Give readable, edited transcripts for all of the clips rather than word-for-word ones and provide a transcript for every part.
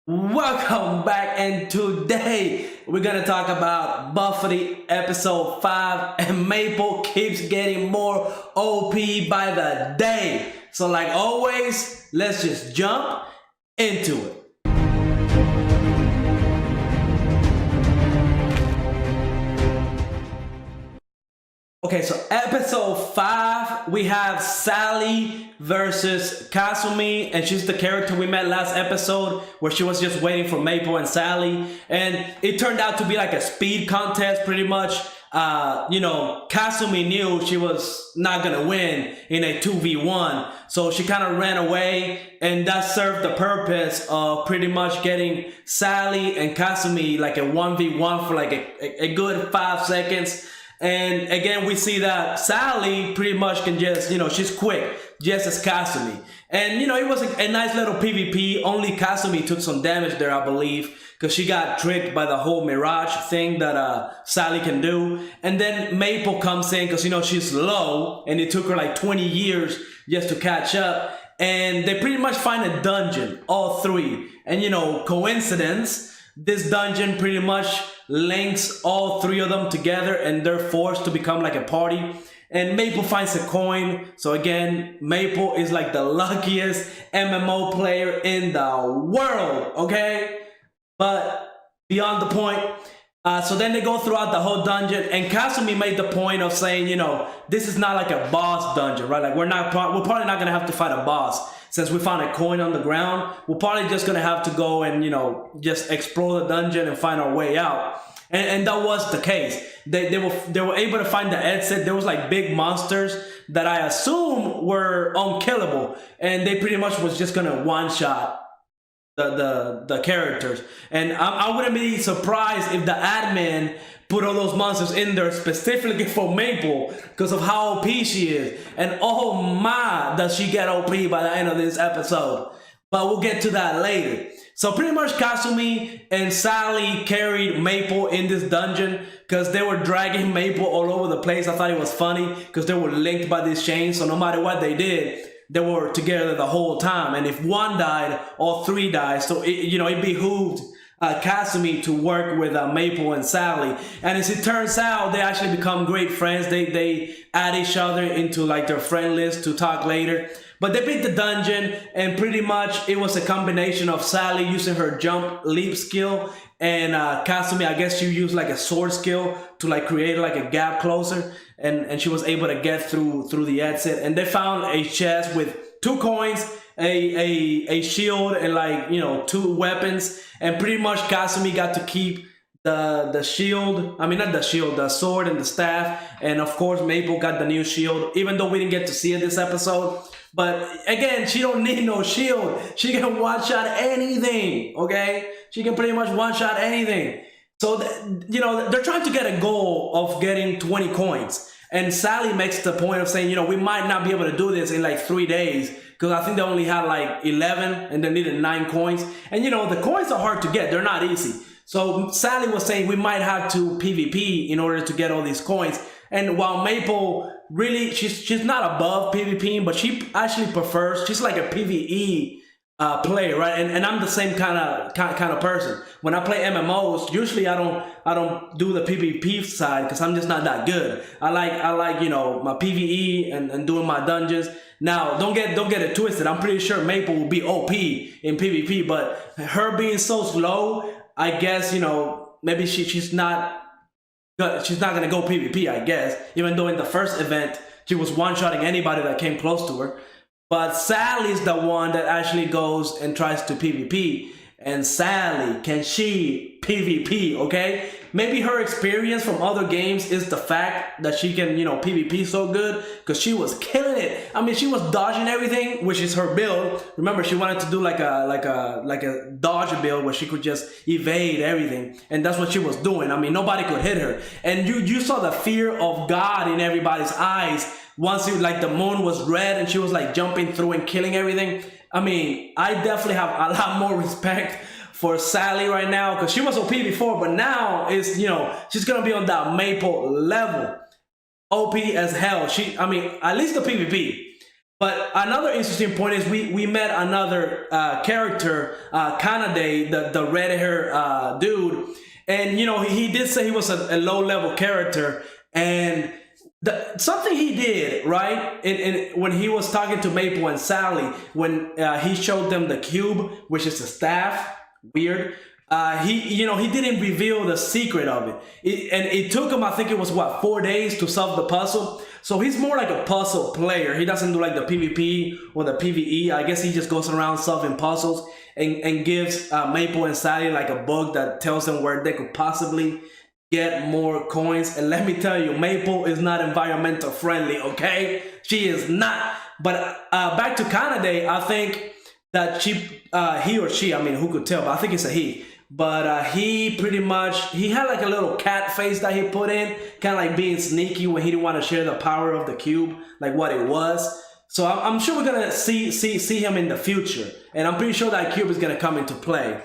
Welcome back, and today we're gonna talk about Bofuri episode 5, and Mapple keeps getting more OP by the day. So like always, let's just jump into it. Okay, so episode 5, we have Sally versus Kasumi, and she's the character we met last episode where she was just waiting for Mapple and Sally, and it turned out to be like a speed contest pretty much. Kasumi knew she was not gonna win in a 2v1, so she kind of ran away, and that served the purpose of pretty much getting Sally and Kasumi like a 1v1 for like a good 5 seconds. And again, we see that Sally pretty much can just, she's quick, just as Kasumi. And, it was a nice little PvP. Only Kasumi took some damage there, I believe, because she got tricked by the whole Mirage thing that Sally can do. And then Mapple comes in because, she's low, and it took her like 20 years just to catch up. And they pretty much find a dungeon, all three. And, coincidence, this dungeon pretty much links all three of them together, and they're forced to become like a party. And Mapple finds a coin. So again, Mapple is like the luckiest MMO player in the world, okay? But beyond the point, so then they go throughout the whole dungeon, and Kasumi made the point of saying, this is not like a boss dungeon, right? Like we're probably not gonna have to fight a boss. Since we found a coin on the ground, we're probably just gonna have to go and just explore the dungeon and find our way out. And that was the case. They were able to find the exit. There was like big monsters that I assume were unkillable, and they pretty much was just gonna one shot the characters. And I wouldn't be surprised if the admin put all those monsters in there specifically for Mapple because of how OP she is. And oh my, does she get OP by the end of this episode. But we'll get to that later. So pretty much Kasumi and Sally carried Mapple in this dungeon because they were dragging Mapple all over the place. I thought it was funny because they were linked by this chain. So no matter what they did, they were together the whole time. And if one died, all three died. So it behooved Kasumi to work with Mapple and Sally. And as it turns out, they actually become great friends. They add each other into like their friend list to talk later. But they beat the dungeon, and pretty much it was a combination of Sally using her jump leap skill, and Kasumi, I guess she used like a sword skill to like create like a gap closer, and she was able to get through the exit. And they found a chest with 2 coins, a shield, and like 2 weapons. And pretty much Kasumi got to keep the shield, not the shield, the sword and the staff. And of course Mapple got the new shield, even though we didn't get to see it this episode. But again, she don't need no shield. She can one-shot anything, okay? She can pretty much one-shot anything. So, they're trying to get a goal of getting 20 coins. And Sally makes the point of saying, we might not be able to do this in like 3 days because I think they only had like 11 and they needed 9 coins. And, the coins are hard to get. They're not easy. So Sally was saying we might have to PvP in order to get all these coins. And while Mapple really, she's not above PvPing, but she actually prefers, she's like a PvE player, right? And I'm the same kind of person. When I play MMOs, usually I don't do the PvP side because I'm just not that good. I like my PvE and doing my dungeons. Now don't get it twisted. I'm pretty sure Mapple will be OP in PvP, but her being so slow, I guess maybe she's not gonna go PvP, I guess, even though in the first event she was one-shotting anybody that came close to her. But Sally's the one that actually goes and tries to PvP. And Sally, can she PvP, okay? Maybe her experience from other games is the fact that she can, PvP so good, because she was killing it. She was dodging everything, which is her build. Remember, she wanted to do like a dodge build where she could just evade everything, and that's what she was doing. Nobody could hit her, and you saw the fear of God in everybody's eyes once the moon was red and she was like jumping through and killing everything. I definitely have a lot more respect for Sally right now because she was OP before, but now is she's gonna be on that Mapple level, OP as hell. At least the PvP. But another interesting point is we met another character, Kanade, the red hair dude, and he did say he was a low level character, and something he did right when he was talking to Maple and Sally when he showed them the cube, which is a staff. Weird. He didn't reveal the secret of it, and it took him, I think it was 4 days to solve the puzzle. So he's more like a puzzle player. He doesn't do like the PvP or the PvE. I guess he just goes around solving puzzles and gives Maple and Sally like a book that tells them where they could possibly get more coins. And let me tell you, Maple is not environmental friendly, okay? She is not. But back to Kanade, I think that he or she, I mean, who could tell? But I think it's a he. But he had like a little cat face that he put in, kind of like being sneaky when he didn't want to share the power of the cube, like what it was. So I'm sure we're gonna see him in the future, and I'm pretty sure that cube is gonna come into play.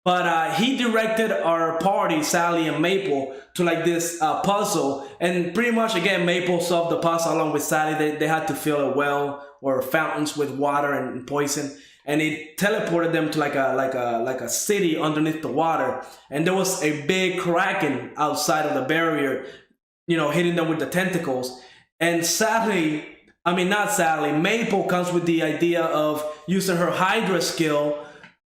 But he directed our party, Sally and Maple, to like this puzzle, and pretty much again Maple solved the puzzle along with Sally. They had to fill a well or fountains with water and poison. And it teleported them to like a city underneath the water, and there was a big kraken outside of the barrier, hitting them with the tentacles. And Maple comes with the idea of using her Hydra skill,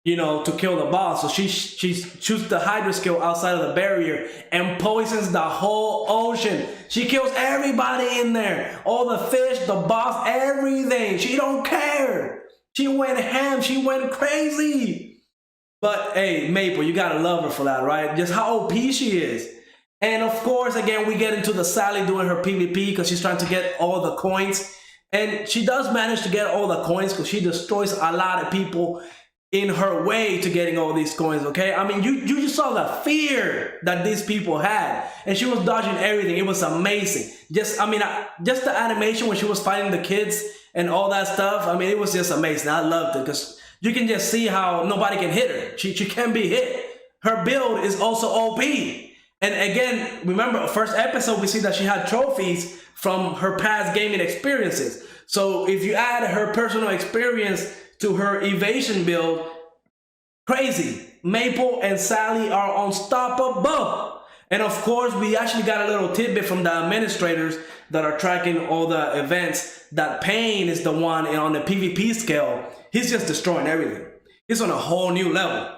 to kill the boss. So she shoots the Hydra skill outside of the barrier and poisons the whole ocean. She kills everybody in there, all the fish, the boss, everything. She don't care. She went ham. She went crazy. But hey, Maple, you gotta love her for that, right? Just how OP she is. And of course, again, we get into the Sally doing her PvP because she's trying to get all the coins. And she does manage to get all the coins because she destroys a lot of people in her way to getting all these coins, okay? I mean, you just saw the fear that these people had. And she was dodging everything. It was amazing. Just the animation when she was fighting the kids and all that stuff, I mean, it was just amazing. I loved it because you can just see how nobody can hit her. She can be hit. Her build is also OP. And again, remember, first episode, we see that she had trophies from her past gaming experiences. So if you add her personal experience to her evasion build, crazy. Maple and Sally are unstoppable. And of course, we actually got a little tidbit from the administrators that are tracking all the events that Pain is the one on the PvP scale. He's just destroying everything. He's on a whole new level.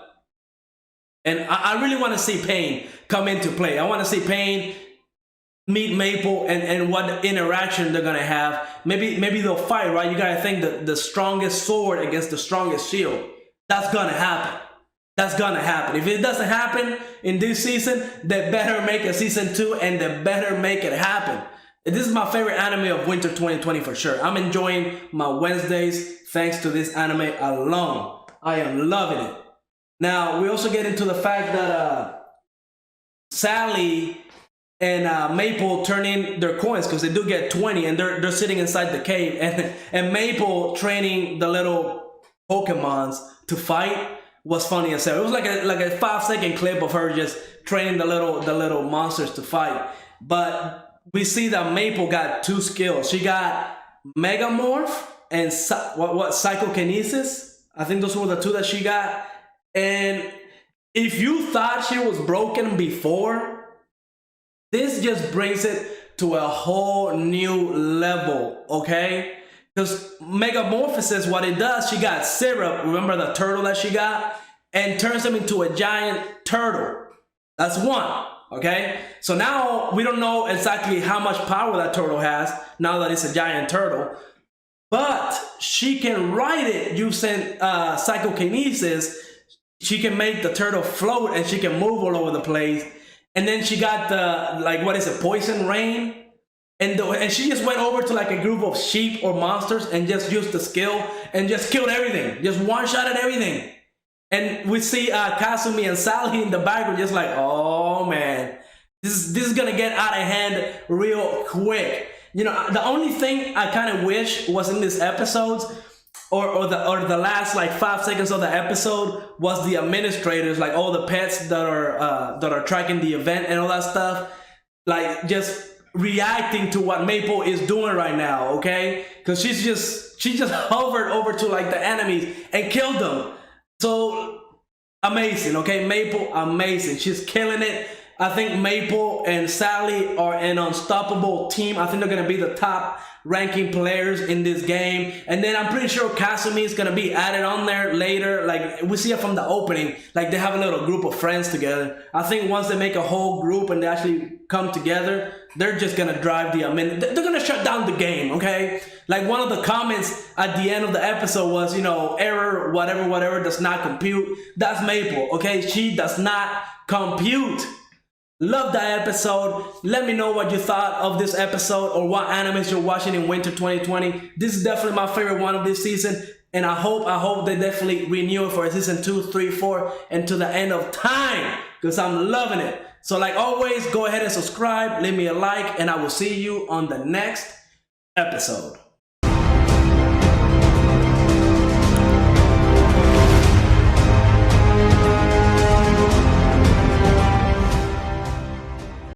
And I really want to see Pain come into play. I want to see Pain meet Maple and what interaction they're gonna have. Maybe they'll fight, right? You gotta think that the strongest sword against the strongest shield. That's gonna happen. That's gonna happen. If it doesn't happen in this season, they better make a season 2 and they better make it happen. This is my favorite anime of winter 2020 for sure. I'm enjoying my Wednesdays thanks to this anime alone. I am loving it. Now, we also get into the fact that Sally and Maple turn in their coins because they do get 20 and they're sitting inside the cave, and Maple training the little Pokemons to fight was funny as hell. It was like a 5-second clip of her just training the little monsters to fight. But we see that Maple got 2 skills. She got Megamorph and Psychokinesis. I think those were the 2 that she got. And if you thought she was broken before, this just brings it to a whole new level, okay? Because Megamorphosis, what it does, she got Syrup, remember the turtle that she got? And turns him into a giant turtle. That's 1, okay? So now we don't know exactly how much power that turtle has, now that it's a giant turtle. But she can ride it using Psychokinesis. She can make the turtle float and she can move all over the place. And then she got the, Poison Rain. And she just went over to like a group of sheep or monsters and just used the skill and just killed everything. Just one-shotted everything. And we see Kasumi and Sally in the background just like, oh man, this is gonna get out of hand real quick. The only thing I kind of wish was in these episodes or the last like 5 seconds of the episode was the administrators, like all the pets that are tracking the event and all that stuff, like just reacting to what Mapple is doing right now, okay? Because she just hovered over to like the enemies and killed them. So amazing, okay? Mapple, amazing. She's killing it. I think Mapple and Sally are an unstoppable team. I think they're gonna be the top ranking players in this game. And then I'm pretty sure Kasumi is gonna be added on there later. Like we see it from the opening, like they have a little group of friends together. I think once they make a whole group and they actually come together, they're just gonna drive the, I mean, they're gonna shut down the game, okay? Like one of the comments at the end of the episode was, you know, error, whatever does not compute. That's Mapple, okay? She does not compute. Love that episode. Let me know what you thought of this episode or what animes you're watching in winter 2020. This is definitely my favorite one of this season. And I hope they definitely renew it for season 2, 3, 4, and to the end of time. Because I'm loving it. So like always, go ahead and subscribe, leave me a like, and I will see you on the next episode.